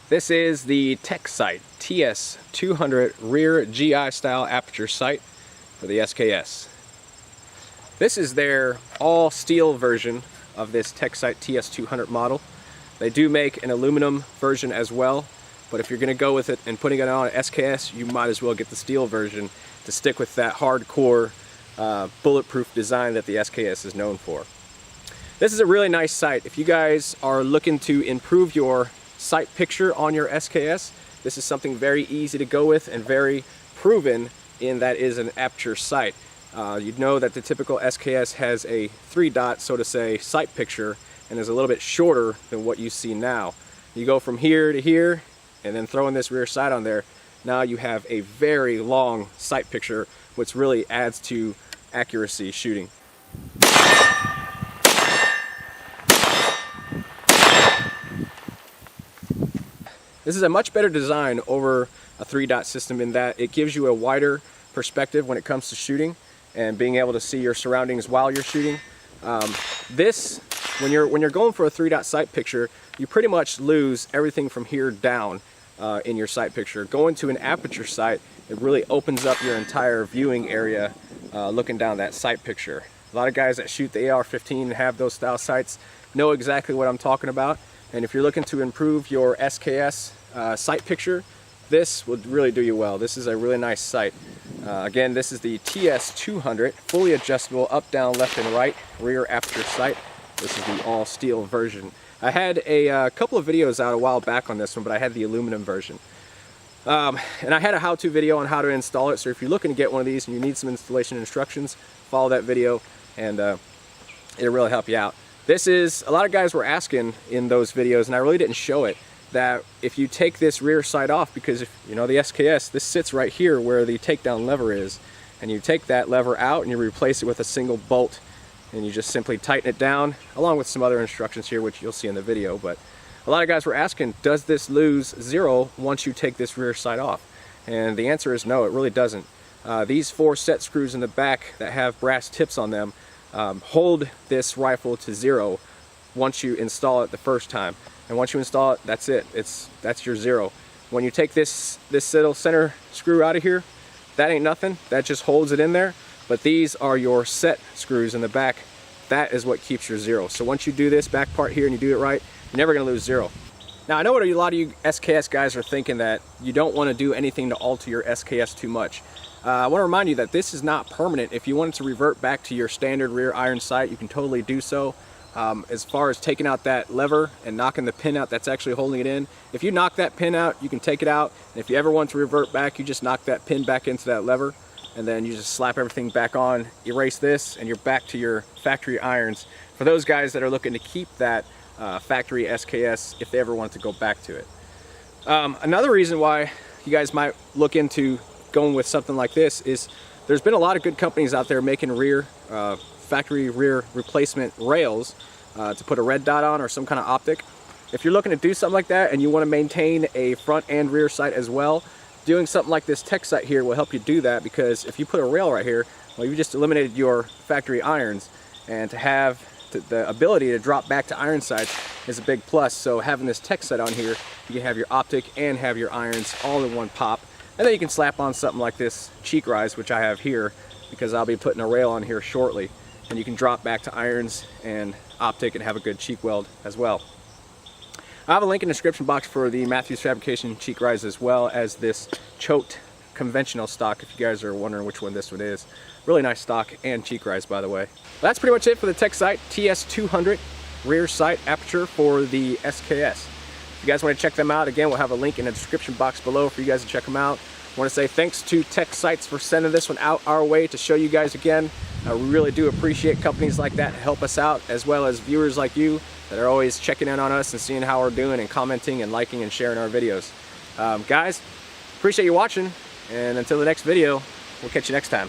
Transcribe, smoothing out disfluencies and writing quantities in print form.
This is the TechSight TS200 rear GI style aperture sight for the SKS. This is their all steel version of this TechSight TS200 model. They do make an aluminum version as well, but if you're going to go with it and putting it on an SKS, you might as well get the steel version to stick with that hardcore bulletproof design that the SKS is known for. This is a really nice sight. If you guys are looking to improve your sight picture on your SKS, this is something very easy to go with and very proven in that is an aperture sight. You'd know that the typical SKS has a 3-dot, so to say, sight picture and is a little bit shorter than what you see now. You go from here to here and then throw in this rear sight on there. Now you have a very long sight picture, which really adds to accuracy shooting. This is a much better design over a 3-dot system in that it gives you a wider perspective when it comes to shooting and being able to see your surroundings while you're shooting. When you're going for a 3-dot sight picture, you pretty much lose everything from here down in your sight picture. Going to an aperture sight, it really opens up your entire viewing area looking down that sight picture. A lot of guys that shoot the AR-15 and have those style sights know exactly what I'm talking about. And if you're looking to improve your SKS sight picture, this would really do you well. This is a really nice sight. Again, this is the TS200, fully adjustable up, down, left, and right rear aperture sight. This is the all steel version. I had a couple of videos out a while back on this one, but I had the aluminum version. And I had a how-to video on how to install it, so if you're looking to get one of these and you need some installation instructions, follow that video and it'll really help you out. This is, a lot of guys were asking in those videos, and I really didn't show it, that if you take this rear sight off, because if you know the SKS, this sits right here where the takedown lever is, and you take that lever out and you replace it with a single bolt, and you just simply tighten it down, along with some other instructions here, which you'll see in the video. But a lot of guys were asking, does this lose zero once you take this rear sight off? And the answer is no, it really doesn't. These 4 set screws in the back that have brass tips on them hold this rifle to 0 once you install it the first time. And once you install it, that's it. That's your 0. When you take this little center screw out of here, that ain't nothing. That just holds it in there. But these are your set screws in the back. That is what keeps your 0. So once you do this back part here and you do it right, you're never going to lose 0. Now I know what a lot of you SKS guys are thinking, that you don't want to do anything to alter your SKS too much. I want to remind you that this is not permanent. If you wanted to revert back to your standard rear iron sight, you can totally do so. As far as taking out that lever and knocking the pin out that's actually holding it in, if you knock that pin out, you can take it out. And if you ever want to revert back, you just knock that pin back into that lever, and then you just slap everything back on, erase this, and you're back to your factory irons. For those guys that are looking to keep that factory SKS if they ever want to go back to it. Another reason why you guys might look into going with something like this is there's been a lot of good companies out there making factory rear replacement rails to put a red dot on or some kind of optic. If you're looking to do something like that and you want to maintain a front and rear sight as well, doing something like this TechSight here will help you do that, because if you put a rail right here, well, you just eliminated your factory irons, and to have the ability to drop back to iron sights is a big plus. So having this TechSight on here, you can have your optic and have your irons all in one pop, and then you can slap on something like this cheek rise, which I have here because I'll be putting a rail on here shortly, and you can drop back to irons and optic and have a good cheek weld as well. I have a link in the description box for the Matthews Fabrication cheek rise, as well as this choked conventional stock, if you guys are wondering which one this one is. Really nice stock and cheek rise, by the way. That's pretty much it for the TechSight TS200 rear sight aperture for the SKS. If you guys want to check them out, again, we'll have a link in the description box below for you guys to check them out. I want to say thanks to TechSights for sending this one out our way to show you guys again. We really do appreciate companies like that to help us out, as well as viewers like you that are always checking in on us and seeing how we're doing and commenting and liking and sharing our videos. Guys, appreciate you watching, and until the next video, we'll catch you next time.